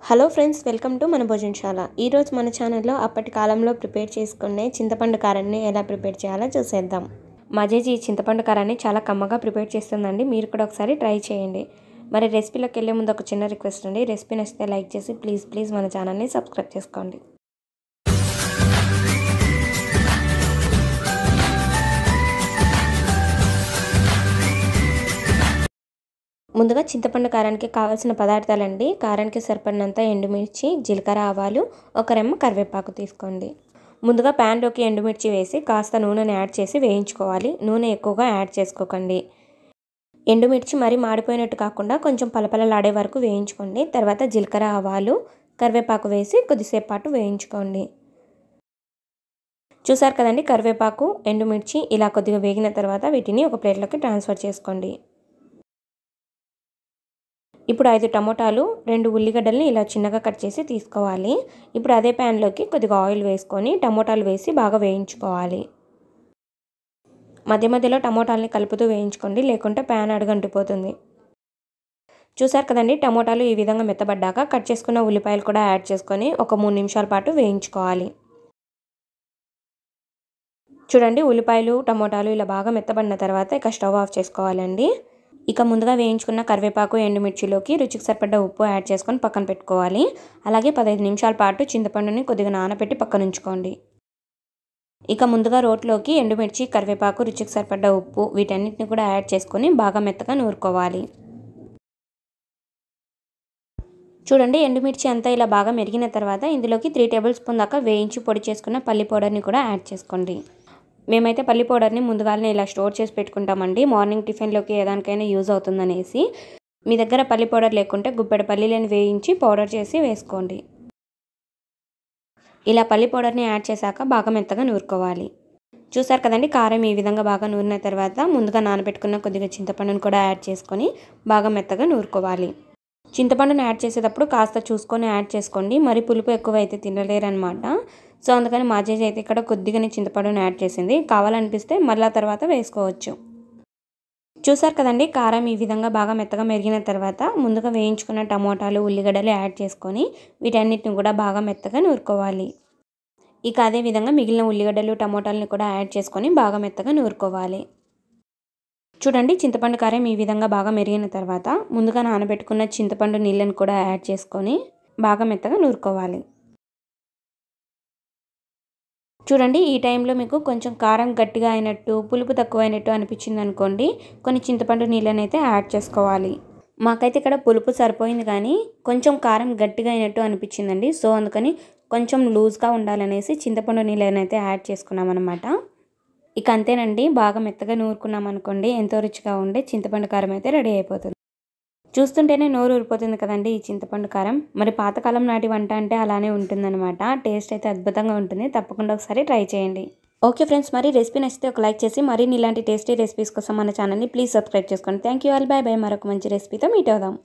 Hello friends, welcome to మన భోజనశాల. ఈరోజు మన ఛానల్లో అప్పటి కాలంలో ప్రిపేర్ చేసుకునే చింతపండు కారాన్ని ఎలా ప్రిపేర్ చేయాలో చూసేద్దాం. మా జేజీ ఈ చింతపండు కారాన్ని చాలా కమ్మగా ప్రిపేర్ చేస్తుందండి. మీరు కూడా ఒకసారి ట్రై చేయండి. మరి రెసిపీలోకి వెళ్ళే ముందు ఒక చిన్న రిక్వెస్ట్ అండి. రెసిపీ నచ్చితే లైక్ చేసి ప్లీజ్ మన ఛానల్ని సబ్స్క్రైబ్ చేసుకోండి. ముందుగా చింతపండు కారానికి కావాల్సిన పదార్థాలండి. కారానికి సరిపడినంత ఎండుమిర్చి, జీలకర్ర, ఆవాలు, ఒక రెమ్మ కరివేపాకు తీసుకోండి. ముందుగా ప్యాన్లోకి ఎండుమిర్చి వేసి కాస్త నూనెని యాడ్ చేసి వేయించుకోవాలి. నూనె ఎక్కువగా యాడ్ చేసుకోకండి. ఎండుమిర్చి మరీ మాడిపోయినట్టు కాకుండా కొంచెం పలపలలాడే వరకు వేయించుకోండి. తర్వాత జీలకర్ర, ఆవాలు, కరివేపాకు వేసి కొద్దిసేపు పాటు వేయించుకోండి. చూసారు కదండి, కరివేపాకు, ఎండుమిర్చి ఇలా కొద్దిగా వేగిన తర్వాత వీటిని ఒక ప్లేట్లోకి ట్రాన్స్ఫర్ చేసుకోండి. ఇప్పుడు 5 టమోటాలు, 2 ఉల్లిగడ్డల్ని ఇలా చిన్నగా కట్ చేసి తీసుకోవాలి. ఇప్పుడు అదే ప్యాన్లోకి కొద్దిగా ఆయిల్ వేసుకొని టమోటాలు వేసి బాగా వేయించుకోవాలి. మధ్య మధ్యలో టమోటాలని కలుపుతూ వేయించుకోండి, లేకుంటే ప్యాన్ అడుగంటిపోతుంది. చూసారు కదండి, టమోటాలు ఈ విధంగా మెత్తబడ్డాక కట్ చేసుకున్న ఉల్లిపాయలు కూడా యాడ్ చేసుకొని ఒక 3 నిమిషాల పాటు వేయించుకోవాలి. చూడండి, ఉల్లిపాయలు, టమోటాలు ఇలా బాగా మెత్తబడిన తర్వాత ఇక స్టవ్ ఆఫ్ చేసుకోవాలండి. ఇక ముందుగా వేయించుకున్న కరివేపాకు, ఎండుమిర్చిలోకి రుచికి సరిపడ్డ ఉప్పు యాడ్ చేసుకొని పక్కన పెట్టుకోవాలి. అలాగే 15 నిమిషాల పాటు చింతపండుని కొద్దిగా నానబెట్టి పక్కన ఉంచుకోండి. ఇక ముందుగా రోట్లోకి ఎండుమిర్చి, కరివేపాకు, రుచికి సరిపడ్డ ఉప్పు వీటన్నిటిని కూడా యాడ్ చేసుకొని బాగా మెత్తగా నూరుకోవాలి. చూడండి, ఎండుమిర్చి అంతా ఇలా బాగా మెరిగిన తర్వాత ఇందులోకి 3 టేబుల్ స్పూన్ దాకా వేయించి పొడి చేసుకున్న పల్లి పౌడర్ని కూడా యాడ్ చేసుకోండి. మేమైతే పల్లి పౌడర్ని ముందుగానే ఇలా స్టోర్ చేసి పెట్టుకుంటామండి. Morning టిఫిన్లోకి ఏదానికైనా use అవుతుందనేసి. మీ దగ్గర పల్లి పౌడర్ లేకుంటే గుప్పెడు పల్లీలను వేయించి పౌడర్ చేసి వేసుకోండి. ఇలా పల్లి పౌడర్ని యాడ్ చేశాక బాగా మెత్తగా నూరుకోవాలి. చూసారు కదండి, కారం ఈ విధంగా బాగా నూరిన తర్వాత ముందుగా నానబెట్టుకున్న కొద్దిగా చింతపండును కూడా యాడ్ చేసుకొని బాగా మెత్తగా నూరుకోవాలి. చింతపండును యాడ్ చేసేటప్పుడు కాస్త చూసుకొని యాడ్ చేసుకోండి. మరి పులుపు ఎక్కువ అయితే తినలేరనమాట. సో అందుకని మా జేజీ అయితే ఇక్కడ కొద్దిగానే చింతపండును యాడ్ చేసింది. కావాలనిపిస్తే మళ్ళా తర్వాత వేసుకోవచ్చు. చూసారు కదండి, కారం ఈ విధంగా బాగా మెత్తగా మెరిగిన తర్వాత ముందుగా వేయించుకున్న టమోటాలు, ఉల్లిగడ్డలు యాడ్ చేసుకొని వీటన్నిటిని కూడా బాగా మెత్తగా నూరుకోవాలి. ఇక అదే విధంగా మిగిలిన ఉల్లిగడ్డలు, టమోటాలని కూడా యాడ్ చేసుకొని బాగా మెత్తగా నూరుకోవాలి. చూడండి, చింతపండు కారం ఈ విధంగా బాగా మెరిగిన తర్వాత ముందుగా నానబెట్టుకున్న చింతపండు నీళ్ళని కూడా యాడ్ చేసుకొని బాగా మెత్తగా నూరుకోవాలి. చూడండి, ఈ టైంలో మీకు కొంచెం కారం గట్టిగా అయినట్టు, పులుపు తక్కువ అయినట్టు అనిపించింది అనుకోండి, కొన్ని చింతపండు నీళ్ళని అయితే యాడ్ చేసుకోవాలి. మాకైతే ఇక్కడ పులుపు సరిపోయింది కానీ కొంచెం కారం గట్టిగా అయినట్టు అనిపించిందండి. సో అందుకని కొంచెం లూజ్గా ఉండాలనేసి చింతపండు నీళ్ళని అయితే యాడ్ చేసుకున్నాం అనమాట. ఇక అంతేనండి, బాగా మెత్తగా నూరుకున్నాం అనుకోండి, ఎంతో రుచిగా ఉండే చింతపండు కారం అయితే రెడీ అయిపోతుంది. చూస్తుంటేనే నోరు ఊరిపోతుంది కదండి ఈ చింతపండు కారం. మరి పాతకాలం నాటి వంట అంటే అలానే ఉంటుందన్నమాట. టేస్ట్ అయితే అద్భుతంగా ఉంటుంది. తప్పకుండా ఒకసారి ట్రై చేయండి. ఓకే ఫ్రెండ్స్, మరి రెసిపీ నచ్చితే ఒక లైక్ చేసి మరిన్ని ఇలాంటి టేస్టీ రెసిపీస్ కోసం మన ఛానల్ని ప్లీజ్ సబ్స్క్రైబ్ చేసుకోండి. Thank you all, by by. మరొక మంచి రెసిపీతో మీట్ అవుదాం.